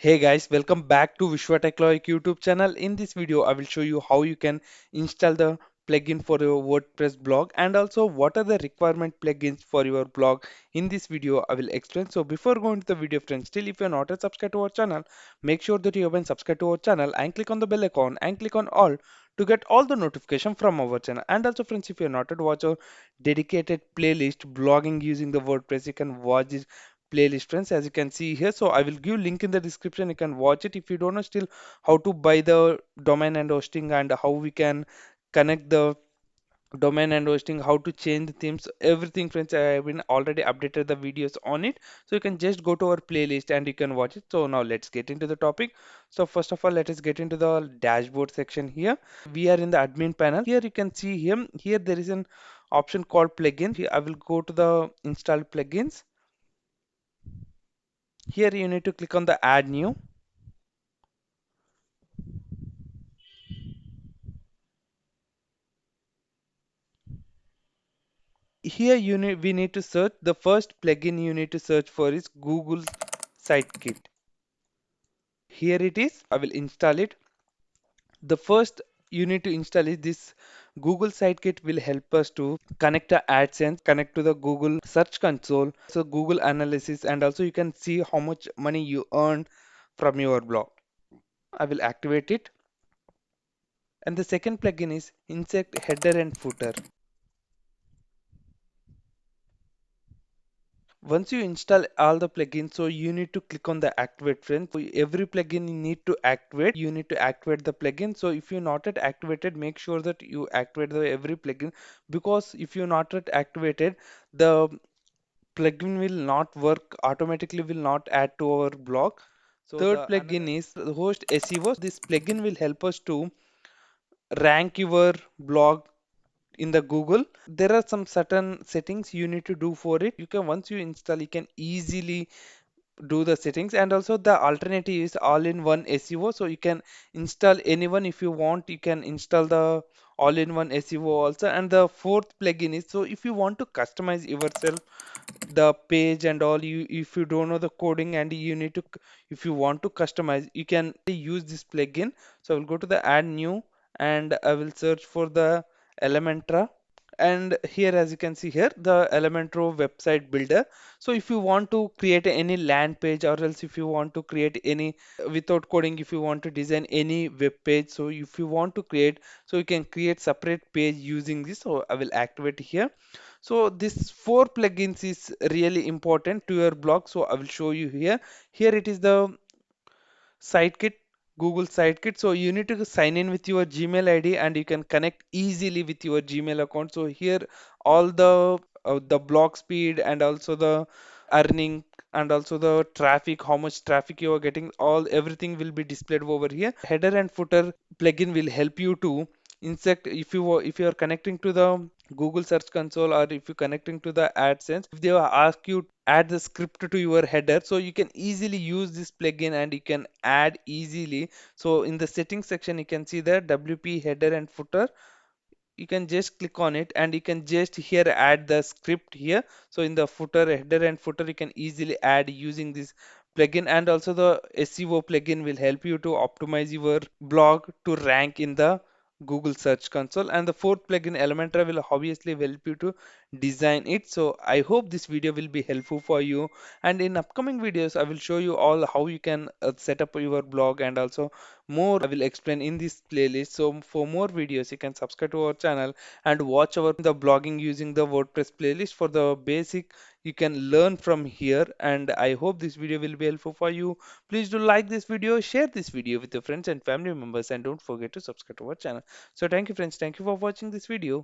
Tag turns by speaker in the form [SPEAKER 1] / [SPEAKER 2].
[SPEAKER 1] Hey guys, welcome back to Vishwa Technology YouTube channel. In this video, I will show you how you can install the plugin for your WordPress blog and also what are the requirement plugins for your blog. In this video, I will explain. So before going to the video, friends, still if you're not a subscribe to our channel, make sure that you have been subscribed to our channel and click on the bell icon and click on all to get all the notification from our channel. And also, friends, if you're not yet watch our dedicated playlist blogging using the WordPress, you can watch this playlist, friends, as you can see here. So I will give link in the description, you can watch it. If you don't know still how to buy the domain and hosting and how we can connect the domain and hosting, how to change the themes, everything, friends, I have been already updated the videos on it, so you can just go to our playlist and you can watch it. So now let's get into the topic. So first of all, let us get into the dashboard section. Here we are in the admin panel. Here you can see here there is an option called plugin. Here I will go to the install plugins. Here you need to click on the add new. Here we need to search the first plugin you need to search for is Google Sitekit. Here it is. I will install it. The first you need to install is this Google Sitekit will help us to connect the AdSense, connect to the Google Search Console, so Google Analysis, and also you can see how much money you earn from your blog. I will activate it. And the second plugin is Insert Header and Footer. Once you install all the plugins, so you need to click on the activate, friends. For every plugin you need to activate, the plugin. So if you're not yet activated, make sure that you activate the every plugin, because if you're not yet activated, the plugin will not work automatically, will not add to our blog. So third plugin is the host SEO. This plugin will help us to rank your blog in the Google. There are some certain settings you need to do for it. You can, once you install, you can easily do the settings. And also the alternative is all-in-one SEO, so you can install anyone. If you want, you can install the all-in-one SEO also. And the fourth plugin is, so if you want to customize yourself the page and all, you, if you don't know the coding and you need to if you want to customize, you can use this plugin. So I will go to the add new and I will search for the Elementra. And here, as you can see here, the Elementro website builder. So if you want to create any land page, or else if you want to create any without coding, if you want to design any web page, so if you want to create, so you can create separate page using this. So I will activate here. So this four plugins is really important to your blog. So I will show you here. Here it is the Sitekit, Google Sitekit. So you need to sign in with your Gmail ID and you can connect easily with your Gmail account. So here all the blog speed and also the earning and also the traffic, how much traffic you are getting, all everything will be displayed over here. Header and footer plugin will help you to insert if you are connecting to the Google Search Console, or if you're connecting to the AdSense, if they ask you add the script to your header, so you can easily use this plugin and you can add easily. So in the settings section you can see the WP header and footer. You can just click on it and you can just here add the script here. So in the footer, header and footer, you can easily add using this plugin. And also the SEO plugin will help you to optimize your blog to rank in the Google Search Console. And the fourth plugin, Elementor, will obviously help you to design it. So I hope this video will be helpful for you. And in upcoming videos, I will show you all how you can set up your blog, and also more I will explain in this playlist. So for more videos, you can subscribe to our channel and watch our the blogging using the WordPress playlist. For the basic, you can learn from here. And I hope this video will be helpful for you. Please do like this video, share this video with your friends and family members, and don't forget to subscribe to our channel. So thank you, friends. Thank you for watching this video.